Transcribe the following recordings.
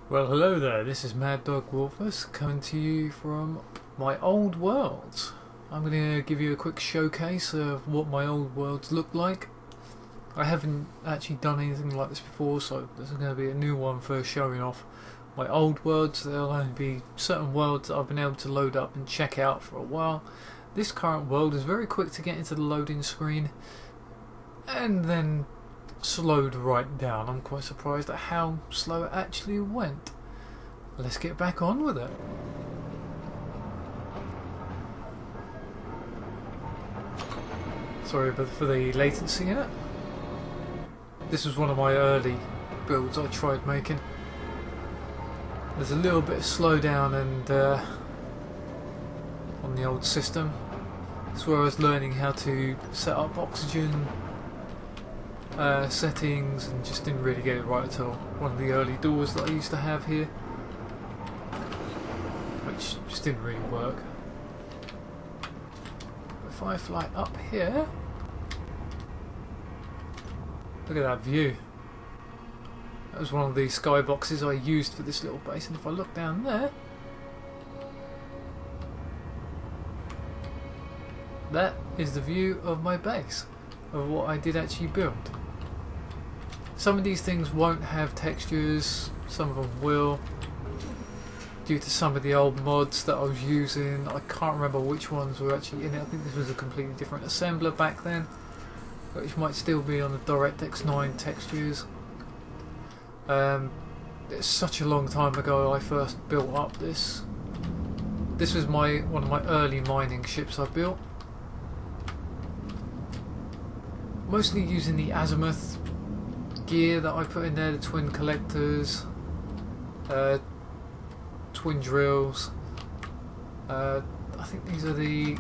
Well, hello there, this is Mad Dog Wolfus coming to you from my old worlds. I'm going to give you a quick showcase of what my old worlds look like. I haven't actually done anything like this before, so this is going to be a new one for showing off my old worlds. There'll only be certain worlds that I've been able to load up and check out for a while. This current world is very quick to get into the loading screen and then slowed right down. I'm quite surprised at how slow it actually went. Let's get back on with it. Sorry for the latency in it. This was one of my early builds I tried making. There's a little bit of slowdown and on the old system. That's where I was learning how to set up oxygen settings and just didn't really get it right at all. One of the early doors that I used to have here, which just didn't really work. If I fly up here, look at that view. That was one of the skyboxes I used for this little base, and if I look down there, that is the view of my base, of what I did actually build. Some of these things won't have textures, some of them will, due to some of the old mods that I was using. I can't remember which ones were actually in it. I think this was a completely different assembler back then, which might still be on the DirectX 9 textures. It's such a long time ago I first built up this. This was one of my early mining ships I built. Mostly using the azimuth gear that I put in there, the twin collectors, twin drills. I think these are the...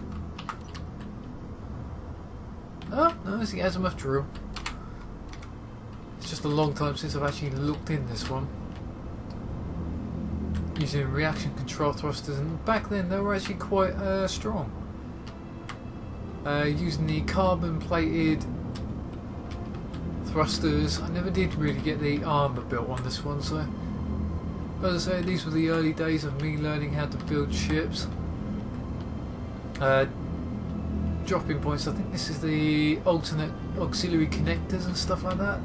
Oh, no, it's the azimuth drill. It's just a long time since I've actually looked in this one. Using reaction control thrusters, and back then they were actually quite strong. Using the carbon plated thrusters. I never did really get the armour built on this one, so as I say, these were the early days of me learning how to build ships. Dropping points, I think this is the alternate auxiliary connectors and stuff like that.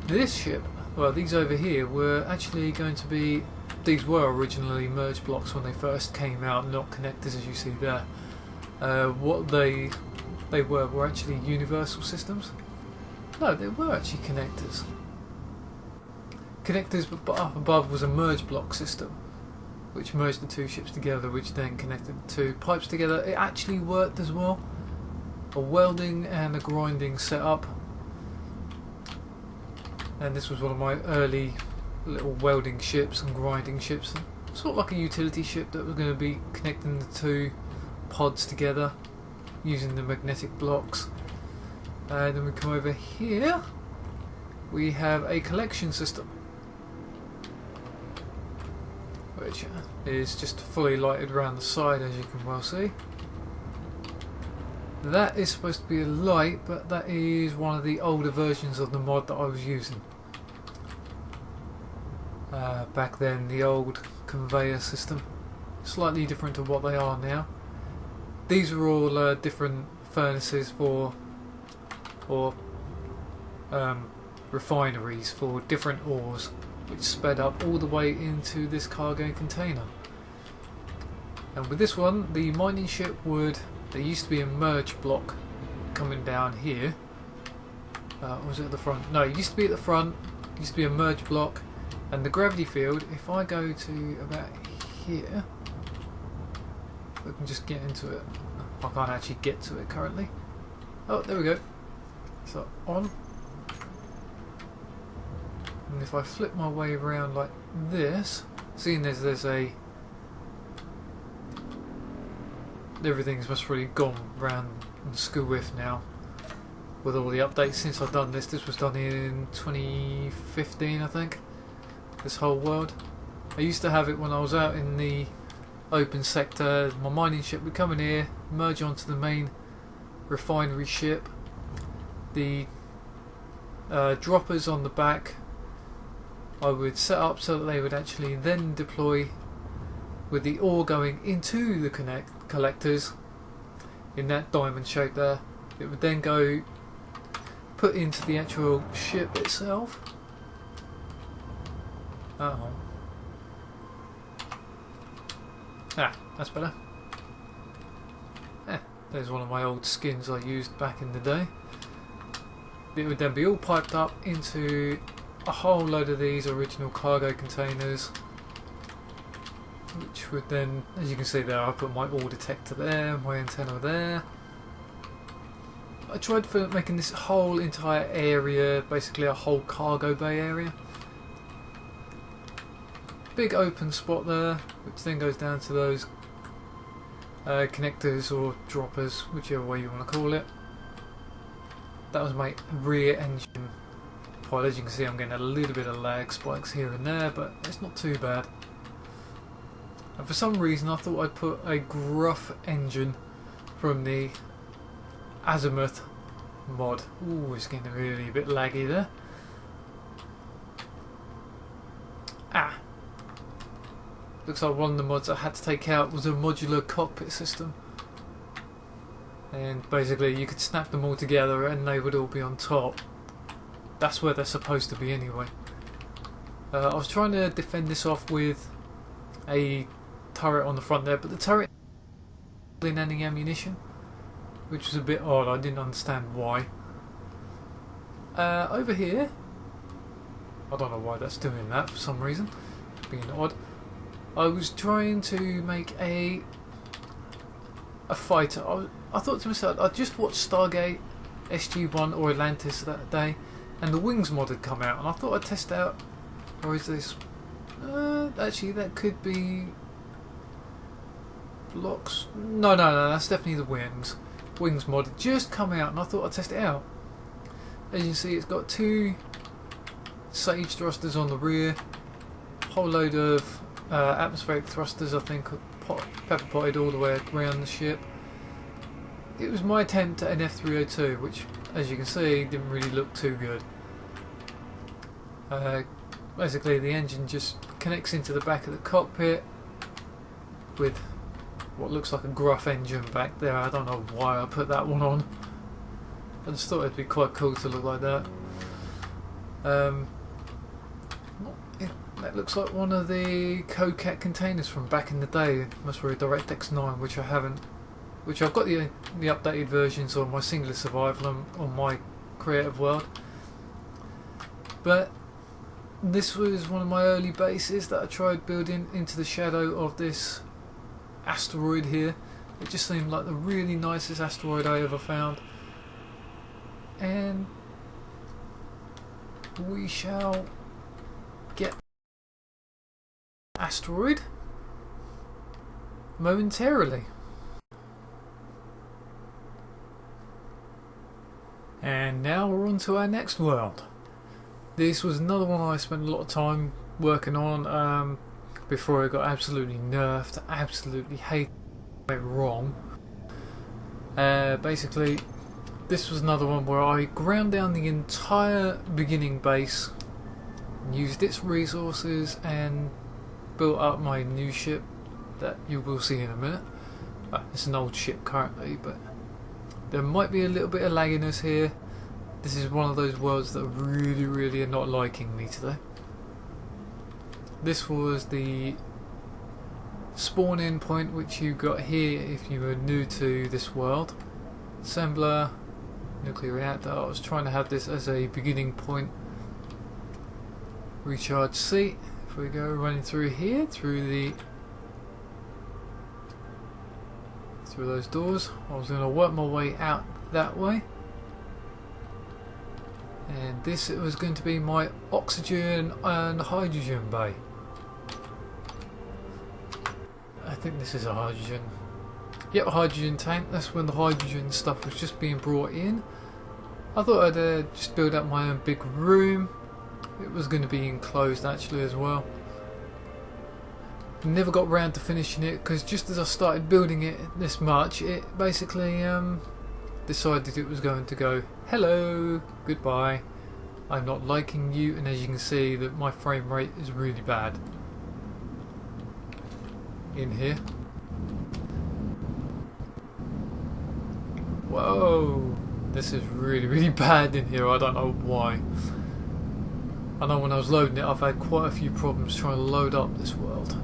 This ship, well, these over here were actually going to be, these were originally merge blocks when they first came out, not connectors as you see there. What they were actually universal systems. No, they were actually connectors. Connectors, but up above was a merge block system, which merged the two ships together, which then connected the two pipes together. It actually worked as well. A welding and a grinding setup. And this was one of my early little welding ships and grinding ships. Sort of like a utility ship that was going to be connecting the two pods together using the magnetic blocks. Then we come over here, we have a collection system, which is just fully lighted around the side, as you can well see. That is supposed to be a light, but that is one of the older versions of the mod that I was using. Back then, the old conveyor system, slightly different to what they are now. These are all different furnaces for refineries for different ores, which sped up all the way into this cargo container. And with this one, the mining ship there used to be a merge block coming down here. Was it at the front? No, it used to be at the front. It used to be a merge block, and the gravity field, if I go to about here, we can just get into it. I can't actually get to it currently. Oh, there we go. So on. And if I flip my way around like this, seeing as there's everything's must really gone round and screw with now with all the updates since I've done this. This was done in 2015, I think. This whole world. I used to have it when I was out in the open sector. My mining ship would come in here, merge onto the main refinery ship. The droppers on the back I would set up so that they would actually then deploy with the ore going into the collectors in that diamond shape there. It would then go put into the actual ship itself. That's better. There's one of my old skins I used back in the day. It would then be all piped up into a whole load of these original cargo containers, which would then, as you can see there, I put my ore detector there, my antenna there. I tried for making this whole entire area basically a whole cargo bay area. Big open spot there, which then goes down to those connectors or droppers, whichever way you want to call it. That was my rear engine pod. As you can see, I'm getting a little bit of lag spikes here and there, but it's not too bad. And for some reason I thought I'd put a gruff engine from the Azimuth mod. Ooh, it's getting really a bit laggy there. Looks like one of the mods I had to take out was a modular cockpit system. And basically you could snap them all together and they would all be on top. That's where they're supposed to be anyway. I was trying to defend this off with a turret on the front there, but the turret didn't have any ammunition, which was a bit odd. I didn't understand why. Over here, I don't know why that's doing that for some reason, being odd. I was trying to make a fighter. I thought to myself, I just watched Stargate, SG-1 or Atlantis that day, and the Wings mod had come out, and I thought I'd test out. Or is this? Actually, that could be blocks. No, that's definitely the Wings mod had just come out, and I thought I'd test it out. As you can see, it's got 2 Sage thrusters on the rear, a whole load of atmospheric thrusters, I think, pepper potted all the way around the ship. It was my attempt at an F302, which, as you can see, didn't really look too good. Basically, the engine just connects into the back of the cockpit with what looks like a gruff engine back there. I don't know why I put that one on. I just thought it'd be quite cool to look like that. That looks like one of the Cocat containers from back in the day. It must be a DirectX 9, which I haven't. Which I've got the updated versions on my Singular Survival on my Creative World. But this was one of my early bases that I tried building into the shadow of this asteroid here. It just seemed like the really nicest asteroid I ever found. And we shall get asteroid momentarily. And now we're on to our next world. This was another one I spent a lot of time working on before it got absolutely nerfed, absolutely hated, went wrong. Basically, this was another one where I ground down the entire beginning base, used its resources and built up my new ship that you will see in a minute. It's an old ship currently, but there might be a little bit of lagginess here. This is one of those worlds that really are not liking me today. This was the spawn-in point which you got here if you were new to this world. Assembler, nuclear reactor. I was trying to have this as a beginning point. Recharge seat. If we go running through here, through those doors, I was going to work my way out that way. And this was going to be my oxygen and hydrogen bay. I think this is a hydrogen. Yep, hydrogen tank. That's when the hydrogen stuff was just being brought in. I thought I'd just build up my own big room. It was going to be enclosed actually as well. Never got round to finishing it because just as I started building it this much, it basically decided it was going to go hello, goodbye, I'm not liking you, and as you can see that my frame rate is really bad in here. Whoa, this is really bad in here. I don't know why. I know when I was loading it I've had quite a few problems trying to load up this world.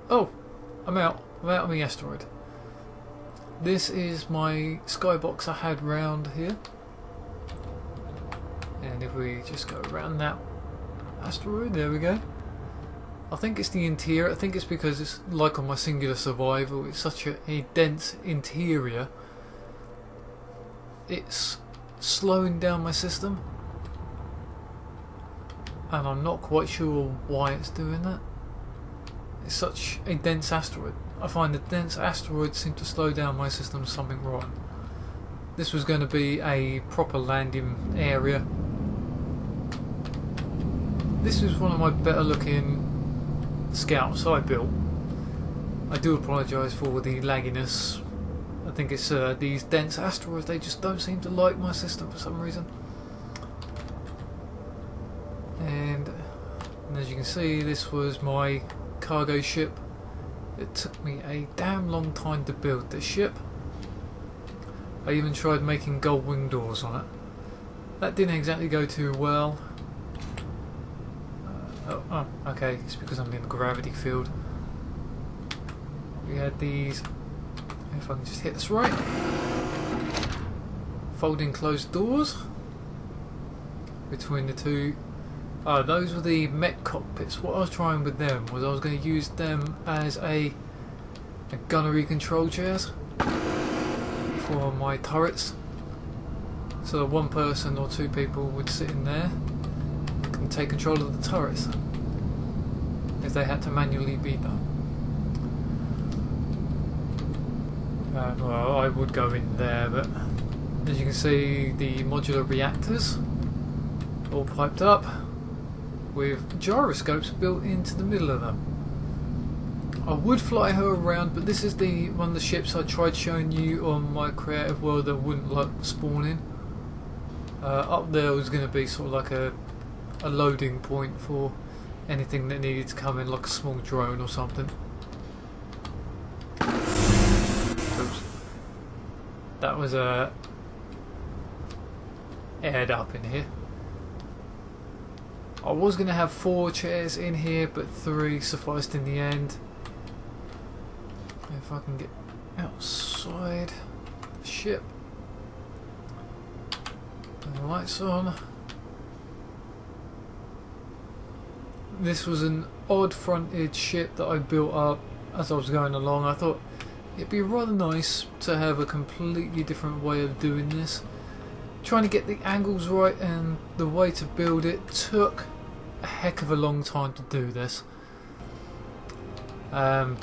Oh, I'm out of the asteroid. This is my skybox I had round here, and if we just go around that asteroid, there we go. I think it's the interior. I think it's because it's like on my singular survival, it's such a dense interior, it's slowing down my system, and I'm not quite sure why it's doing that. It's such a dense asteroid. I find that dense asteroids seem to slow down my system. Something wrong. This was going to be a proper landing area. This is one of my better looking scouts I built. I do apologise for the lagginess. I think it's these dense asteroids, they just don't seem to like my system for some reason. And as you can see, this was my cargo ship. It took me a damn long time to build this ship. I even tried making gold wing doors on it. That didn't exactly go too well. Oh, okay, it's because I'm in a gravity field. We had these, if I can just hit this right, folding closed doors between the two. Oh, those were the mech cockpits. What I was trying with them was I was going to use them as a gunnery control chairs for my turrets. So that one person or two people would sit in there and take control of the turrets if they had to manually beat them. Well, I would go in there, but as you can see, the modular reactors all piped up with gyroscopes built into the middle of them. I would fly her around, but this is the one of the ships I tried showing you on my creative world that wouldn't like spawning. Up there was going to be sort of like a loading point for anything that needed to come in, like a small drone or something. Oops. That was aired up in here. I was going to have 4 chairs in here, but 3 sufficed in the end. If I can get outside the ship. Turn the lights on. This was an odd fronted ship that I built up as I was going along. I thought it'd be rather nice to have a completely different way of doing this. Trying to get the angles right and the way to build it took a heck of a long time to do this. Trying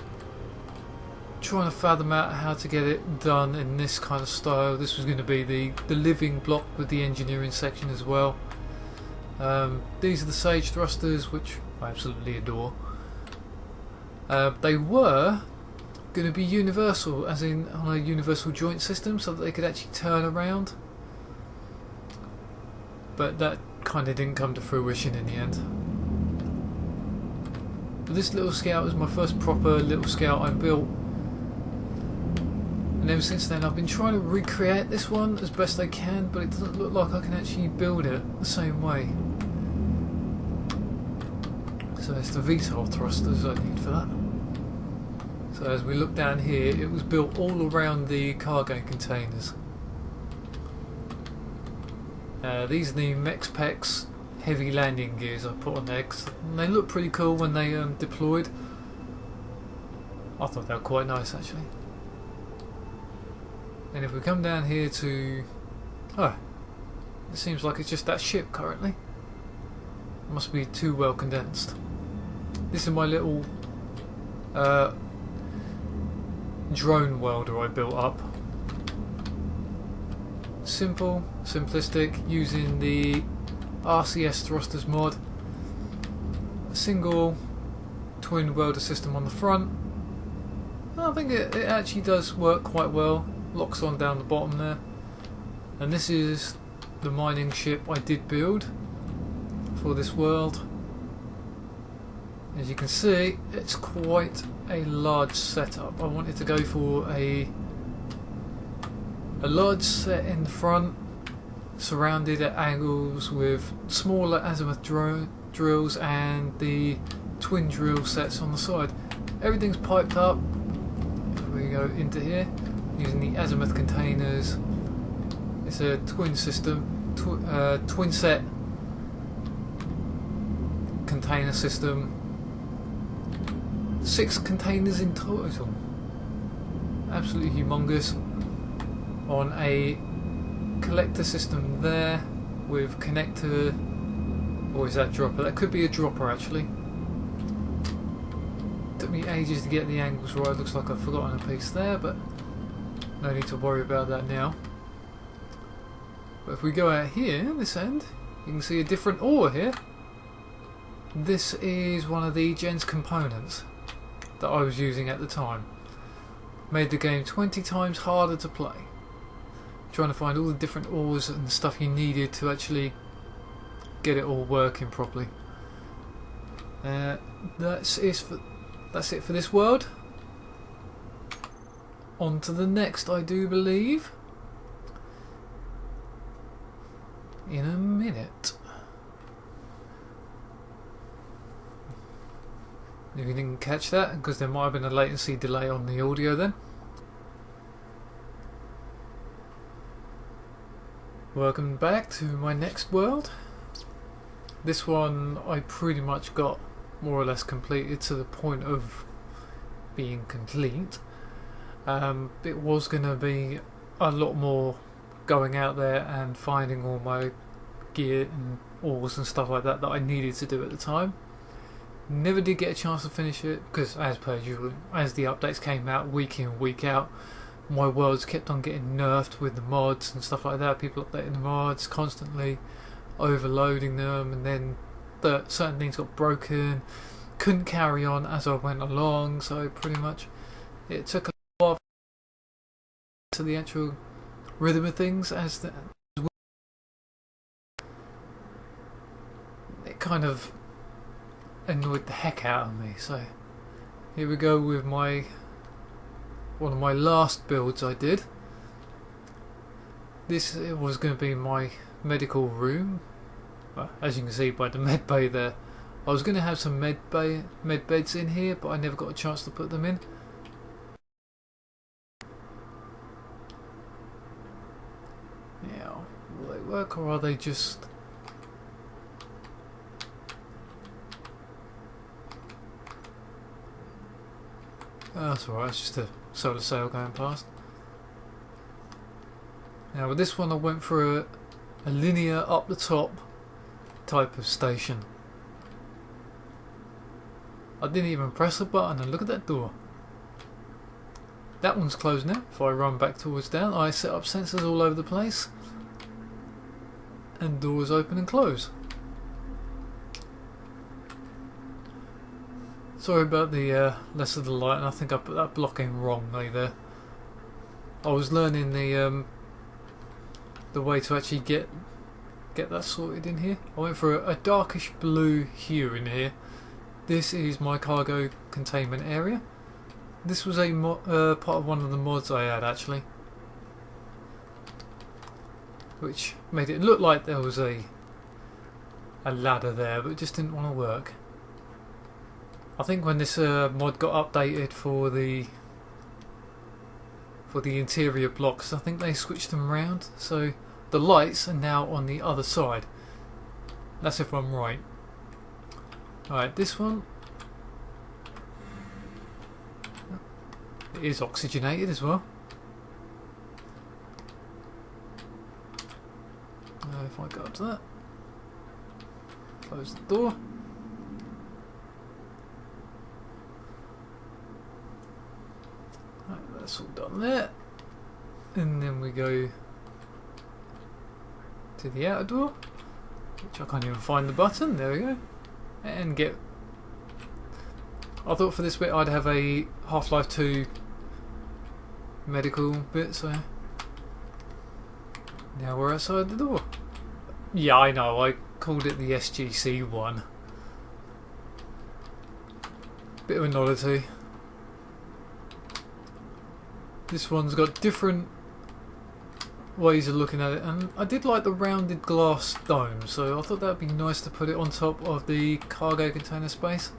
to fathom out how to get it done in this kind of style. This was going to be the living block with the engineering section as well. These are the Sage thrusters, which I absolutely adore. They were going to be universal, as in on a universal joint system, so that they could actually turn around. But that kind of didn't come to fruition in the end. But this little scout was my first proper little scout I built. And ever since then I've been trying to recreate this one as best I can, but it doesn't look like I can actually build it the same way. So it's the VTOL thrusters I need for that. So as we look down here, it was built all around the cargo containers. These are the MechSpecs heavy landing gears I put on there, 'cause they look pretty cool when they deployed. I thought they were quite nice actually. And if we come down here to... oh, it seems like it's just that ship currently. It must be too well condensed. This is my little drone welder I built up. Simple, simplistic, using the RCS thrusters mod. A single twin welder system on the front. I think it actually does work quite well. locks on down the bottom there. And this is the mining ship I did build for this world. As you can see, it's quite a large setup. I wanted to go for a large set in the front, surrounded at angles with smaller azimuth drills and the twin drill sets on the side. Everything's piped up. If we go into here, using the azimuth containers. It's a twin system, twin set container system. 6 containers in total. Absolutely humongous. On a collector system there with connector, or is that dropper? That could be a dropper actually. Took me ages to get the angles right. Looks like I've forgotten a piece there, but no need to worry about that now. But if we go out here, this end, you can see a different ore here. This is one of the Gen's components that I was using at the time. Made the game 20 times harder to play. Trying to find all the different ores and stuff you needed to actually get it all working properly. That's it for this world. On to the next, I do believe. In a minute. If you didn't catch that, because there might have been a latency delay on the audio then. Welcome back to my next world. This one I pretty much got more or less completed to the point of being complete. It was going to be a lot more going out there and finding all my gear and ores and stuff like that I needed to do at the time. Never did get a chance to finish it because, as per usual, as the updates came out week in week out, my worlds kept on getting nerfed with the mods and stuff like that. People updating the mods constantly, overloading them, and then certain things got broken. Couldn't carry on as I went along, so pretty much it took a while to the actual rhythm of things. It kind of annoyed the heck out of me. So here we go with one of my last builds I did. This was going to be my medical room. Well, as you can see by the med bay there, I was going to have some med beds in here, but I never got a chance to put them in. Now, will they work or are they just... Oh, that's alright, it's just a solar sail going past. Now with this one I went for a linear up the top type of station. I didn't even press a button and look at that door. That one's closed now. If I run back towards down, I set up sensors all over the place and doors open and close. Sorry about the less of the light, and I think I put that blocking wrongly there. I was learning the way to actually get that sorted in here. I went for a darkish blue hue in here. This is my cargo containment area. This was a part of one of the mods I had actually, which made it look like there was a ladder there, but it just didn't want to work. I think when this mod got updated for the interior blocks, I think they switched them around, so the lights are now on the other side. That's if I'm right. Alright, this one, it is oxygenated as well. If I go up to that, close the door. Right, that's all done there. And then we go to the outer door, which I can't even find the button. There we go. And get... I thought for this bit I'd have a Half-Life 2 medical bit, so Now we're outside the door. Yeah, I know, I called it the SGC one. Bit of an oddity. This one's got different ways of looking at it, and I did like the rounded glass dome, so I thought that would be nice to put it on top of the cargo container space.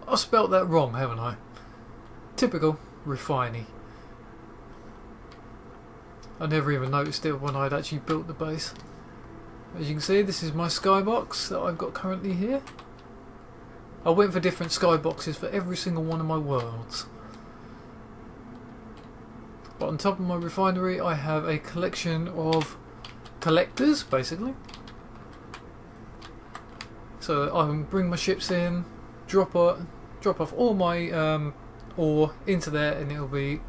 I spelt that wrong, haven't I? Typical Refinery. I never even noticed it when I'd actually built the base. As you can see, this is my skybox that I've got currently here. I went for different skyboxes for every single one of my worlds. But on top of my refinery I have a collection of collectors, basically. So I can bring my ships in, drop off all my ore into there, and it'll be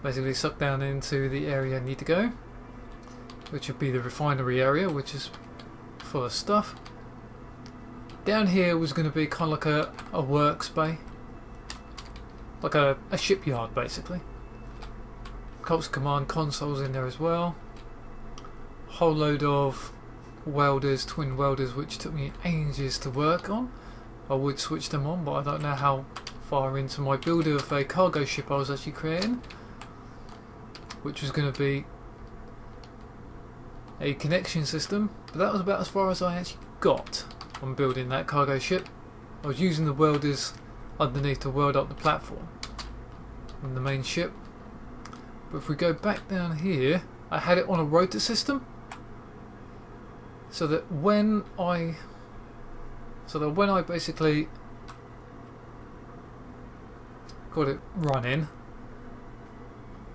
basically sucked down into the area I need to go, which would be the refinery area, which is full of stuff. Down here was going to be kind of like a works bay, like a shipyard basically. Cults command consoles in there as well. Whole load of welders, twin welders, which took me ages to work on. I would switch them on, but I don't know how far into my build of a cargo ship I was actually creating, which was going to be a connection system, but that was about as far as I actually got on building that cargo ship. I was using the welders underneath to weld up the platform in the main ship. But if we go back down here, I had it on a rotor system, so that when I basically got it running,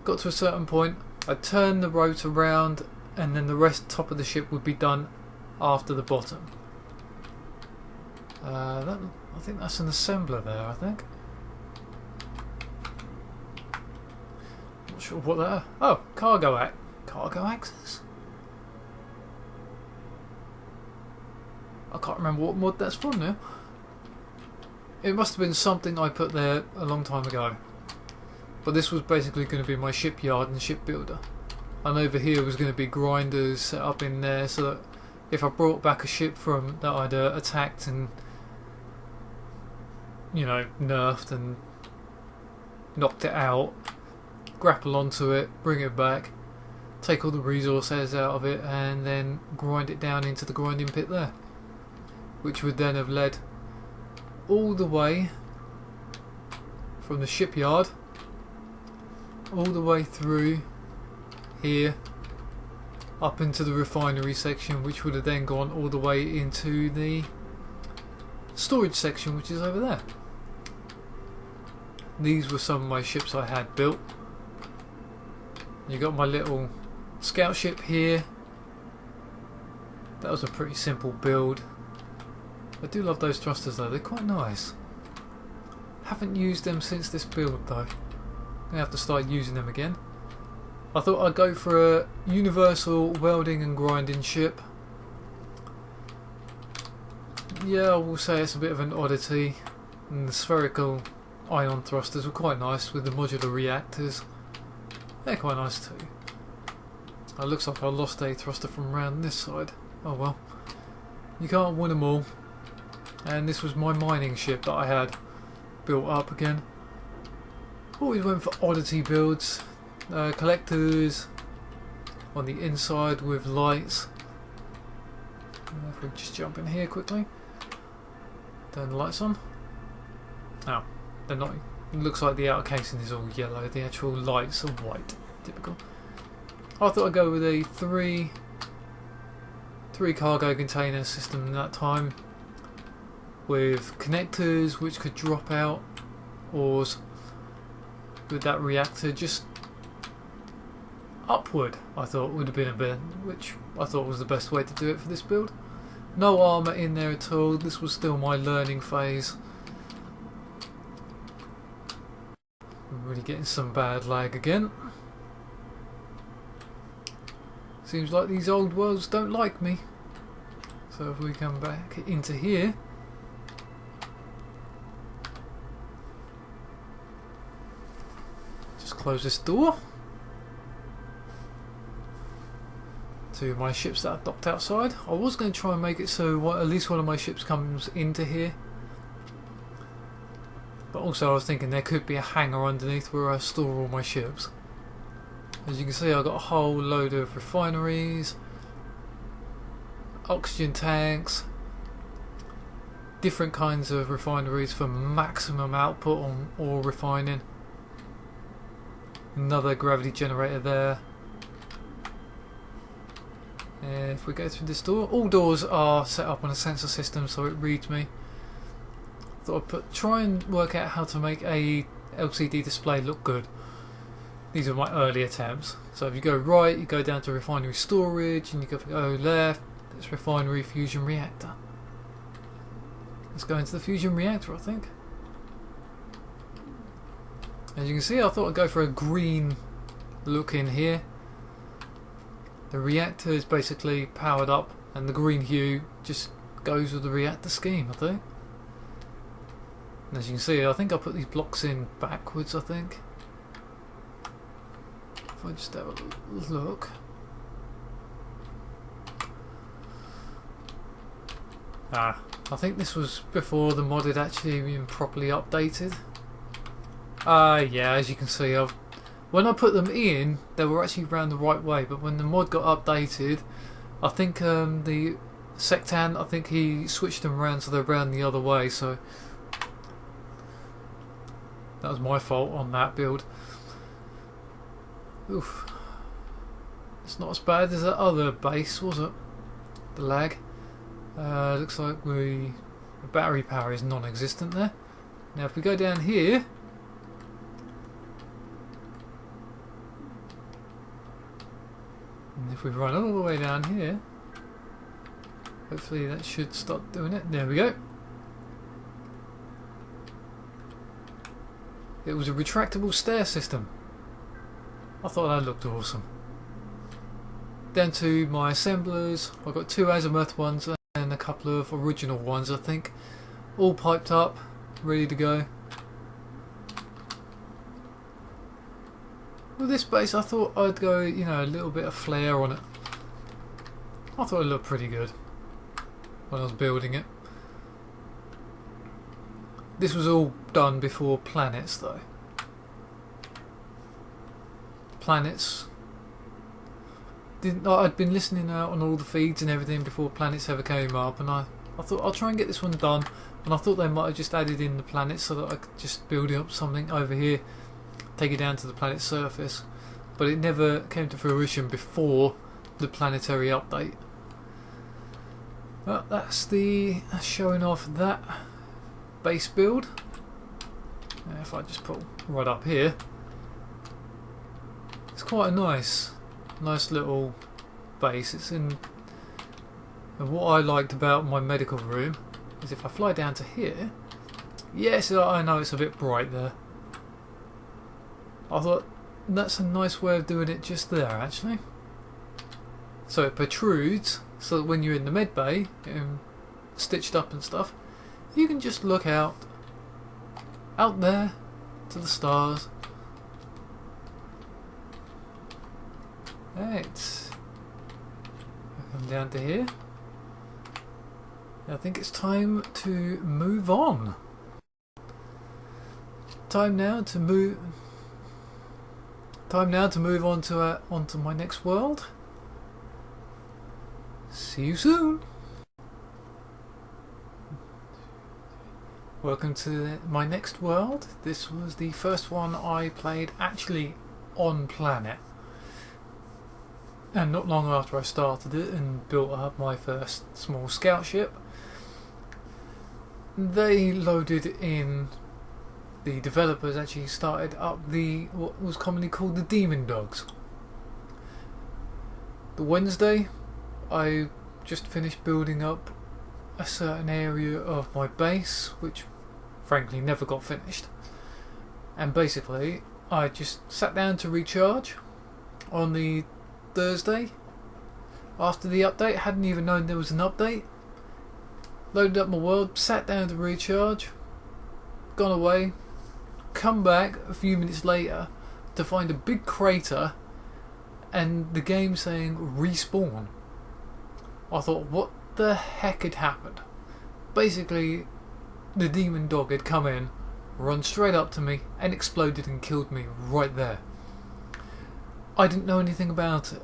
got to a certain point, I'd turn the rotor around, and then the rest top of the ship would be done after the bottom. I think that's an assembler there, I think. Not sure what that... Oh, cargo access? I can't remember what mod that's from now. It must have been something I put there a long time ago. But this was basically going to be my shipyard and shipbuilder. And over here was going to be grinders set up in there, so that if I brought back a ship from that I'd attacked and, you know, nerfed and knocked it out, grapple onto it, bring it back, take all the resources out of it, and then grind it down into the grinding pit there, which would then have led all the way from the shipyard all the way through here up into the refinery section, which would have then gone all the way into the storage section, which is over there. These were some of my ships I had built. You got my little scout ship here. That was a pretty simple build. I do love those thrusters though, they're quite nice. Haven't used them since this build though. I'm going to have to start using them again. I thought I'd go for a universal welding and grinding ship. Yeah, I will say it's a bit of an oddity. And the spherical ion thrusters were quite nice with the modular reactors. They're quite nice too. It looks like I lost a thruster from around this side. Oh well. You can't win them all. And this was my mining ship that I had built up again. Always went for oddity builds. Collectors on the inside with lights. If we just jump in here quickly. Turn the lights on. Oh, they're not. It looks like the outer casing is all yellow. The actual lights are white. Typical. I thought I'd go with a three cargo container system that time, with connectors which could drop out ores with that reactor just upward. I thought would have been a bit, which I thought was the best way to do it for this build. No armour in there at all. This was still my learning phase. I'm really getting some bad lag again. Seems like these old worlds don't like me. So if we come back into here, just Just close this door to my ships that are docked outside. I was going to try and make it so at least one of my ships comes into here, but also I was thinking there could be a hangar underneath where I store all my ships. As you can see, I've got a whole load of refineries, oxygen tanks, different kinds of refineries for maximum output on ore refining. Another gravity generator there. If we go through this door, all doors are set up on a sensor system so it reads me. Thought I'd try and work out how to make a LCD display look good. These are my early attempts. So if you go right, you go down to refinery storage, and you go left, it's refinery fusion reactor. Let's go into the fusion reactor, I think. As you can see, I thought I'd go for a green look in here. The reactor is basically powered up, and the green hue just goes with the reactor scheme, I think. And as you can see, I think I put these blocks in backwards, I think. If I just have a look. I think this was before the mod had actually been properly updated. Yeah, as you can see, when I put them in, they were actually round the right way, but when the mod got updated, I think the sectant, I think he switched them around so they're round the other way, so that was my fault on that build. Oof. It's not as bad as that other base, was it? The lag. Looks like the battery power is non-existent there. Now if we go down here, and if we run all the way down here, hopefully that should start doing it. There we go. It was a retractable stair system. I thought that looked awesome. Down to my assemblers, I've got 2 azimuth ones and a couple of original ones, I think. All piped up, ready to go. With this base, I thought I'd go, you know, a little bit of flair on it. I thought it looked pretty good when I was building it. This was all done before planets, though. Planets. I'd been listening out on all the feeds and everything before planets ever came up, and I thought I'll try and get this one done. And I thought they might have just added in the planets so that I could just build up something over here, take it down to the planet's surface. But it never came to fruition before the planetary update. But that's the showing off that base build. If I just put right up here, it's quite a nice little base. It's in, and what I liked about my medical room is if I fly down to here, yes, I know it's a bit bright there. I thought that's a nice way of doing it just there, actually. So it protrudes so that when you're in the med bay and stitched up and stuff, you can just look out there to the stars. Right, come down to here. I think it's time to move on. Time now to move on to onto my next world. See you soon. Welcome to my next world. This was the first one I played actually on planet, and not long after I started it and built up my first small scout ship, they loaded in, the developers actually started up what was commonly called the Demon Dogs. The Wednesday I just finished building up a certain area of my base, which frankly never got finished, and basically I just sat down to recharge on the Thursday after the update. Hadn't even known there was an update. Loaded up my world, sat down to recharge, gone away, come back a few minutes later, to find a big crater and the game saying respawn. I thought, what the heck had happened? Basically, the demon dog had come in, run straight up to me and exploded and killed me right there. I didn't know anything about it,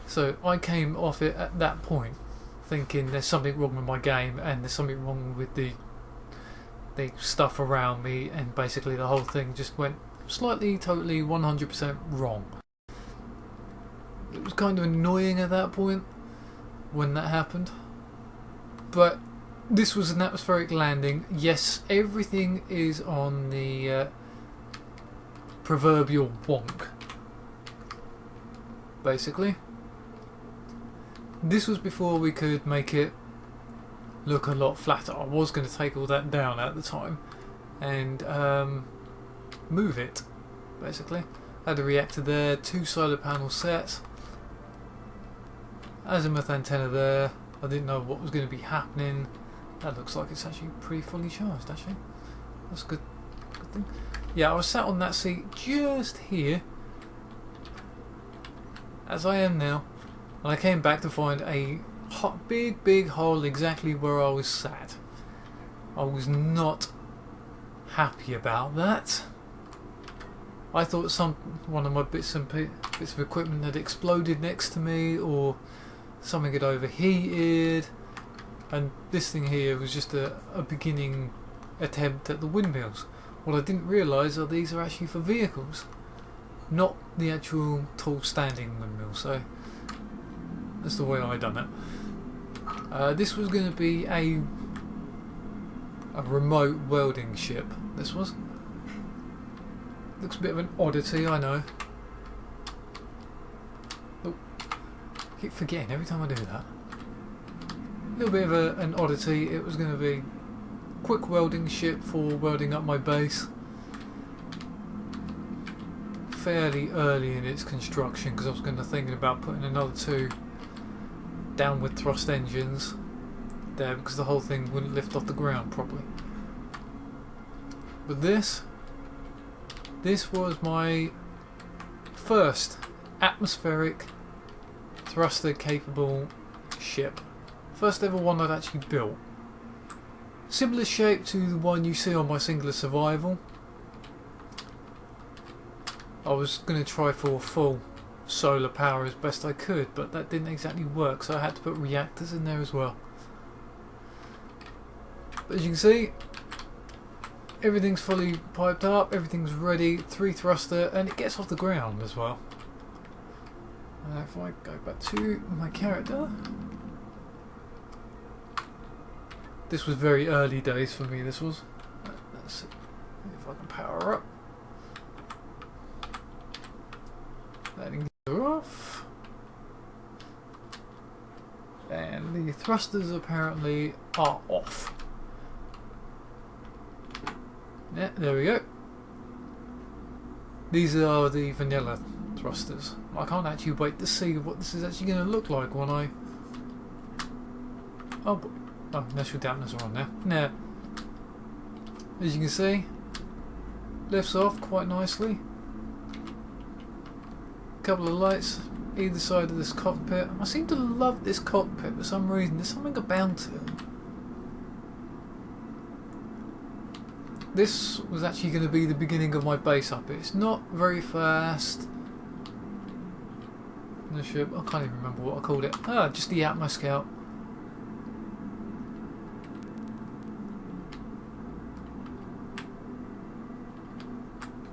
so I came off it at that point thinking there's something wrong with my game and there's something wrong with the stuff around me, and basically the whole thing just went slightly, totally 100% wrong. It was kind of annoying at that point when that happened, but this was an atmospheric landing. Yes, everything is on the proverbial wonk, basically. This was before we could make it look a lot flatter. I was going to take all that down at the time and move it, basically. I had a reactor there, 2 solar panels set, azimuth antenna there. I didn't know what was going to be happening. That looks like it's actually pretty fully charged, actually. That's a good thing. Yeah, I was sat on that seat just here, as I am now, and I came back to find a big hole exactly where I was sat. I was not happy about that. I thought one of my bits of equipment had exploded next to me, or something had overheated, and this thing here was just a beginning attempt at the windmills. What I didn't realise are these are actually for vehicles, not the actual tall standing windmill, so that's the way I done it. This was going to be a remote welding ship. This was. Looks a bit of an oddity, I know. Oh, I keep forgetting every time I do that. A little bit of an oddity. It was going to be a quick welding ship for welding up my base. Fairly early in its construction, because I was going to thinking about putting another 2 downward thrust engines there, because the whole thing wouldn't lift off the ground properly. But this was my first atmospheric thruster capable ship. First ever one I'd actually built. Similar shape to the one you see on my Singular Survival. I was going to try for full solar power as best I could, but that didn't exactly work, so I had to put reactors in there as well. But as you can see, everything's fully piped up, everything's ready, 3 thruster, and it gets off the ground as well. If I go back to my character, this was very early days for me. This was. Let's see if I can power up. Letting go off, and the thrusters apparently are off. Yeah, there we go. These are the vanilla thrusters. I can't actually wait to see what this is actually going to look like when I... Oh, natural dampeners are on there. Now, as you can see, lifts off quite nicely. Couple of lights either side of this cockpit. I seem to love this cockpit for some reason. There's something about it. This was actually going to be the beginning of my base up. It's not very fast. The ship, I can't even remember what I called it. Just the Atmo Scout.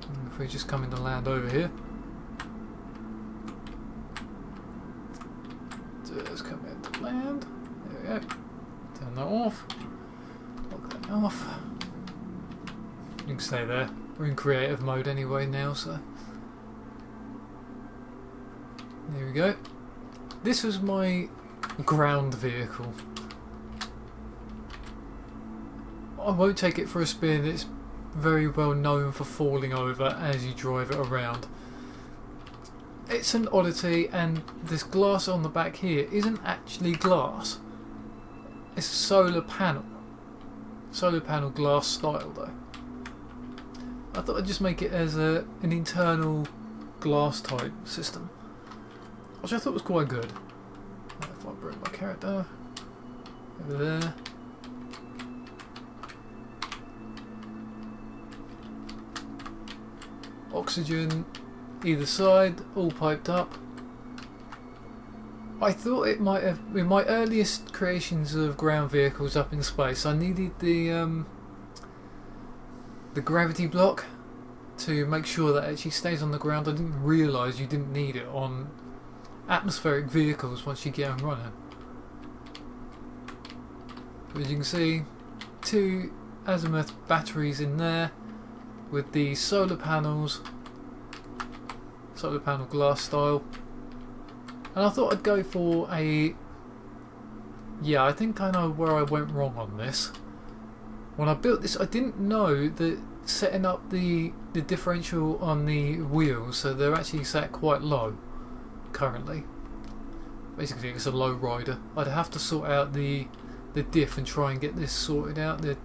And if we just come into land over here. Just come into land. There we go. Turn that off. Lock that off. You can stay there. We're in creative mode anyway now, so there we go. This was my ground vehicle. I won't take it for a spin. It's very well known for falling over as you drive it around. It's an oddity, and this glass on the back here isn't actually glass. It's a solar panel. Solar panel glass style though. I thought I'd just make it as an internal glass type system, which I thought was quite good. If I bring my character over there. Oxygen either side, all piped up. I thought it might have, in my earliest creations of ground vehicles up in space, I needed the gravity block to make sure that it actually stays on the ground. I didn't realise you didn't need it on atmospheric vehicles once you get them running. As you can see, 2 azimuth batteries in there with the solar panel glass style. And I thought I'd go for a... Yeah, I think I know where I went wrong on this. When I built this, I didn't know that setting up the differential on the wheels, so they're actually set quite low currently. Basically it's a low rider. I'd have to sort out the diff and try and get this sorted out, the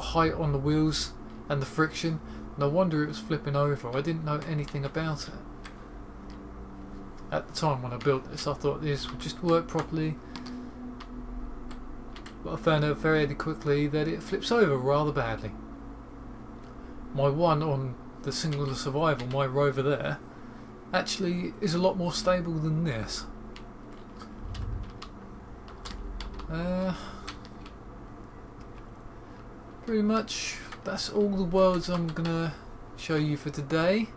height on the wheels and the friction. No wonder it was flipping over. I didn't know anything about it. At the time when I built this, I thought this would just work properly, but I found out fairly quickly that it flips over rather badly. My one on the Singular Survival, my rover there, actually is a lot more stable than this. Pretty much that's all the worlds I'm gonna show you for today.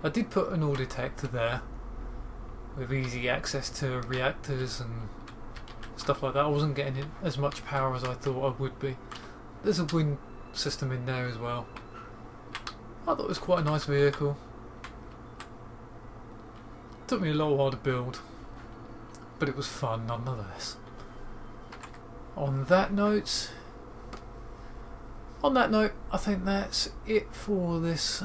I did put an ore detector there with easy access to reactors and stuff like that. I wasn't getting as much power as I thought I would be. There's a wind system in there as well. I thought it was quite a nice vehicle. Took me a little while to build, but it was fun nonetheless. On that note, I think that's it for this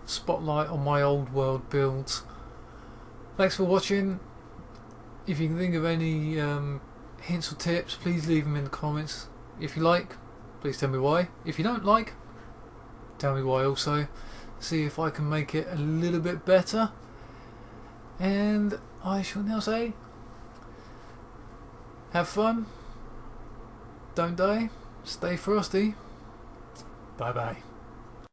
spotlight on my old world builds. Thanks for watching. If you can think of any hints or tips, please leave them in the comments. If you like, please tell me why. If you don't like, tell me why also. See if I can make it a little bit better. And I shall now say, have fun, don't die, stay frosty, bye bye.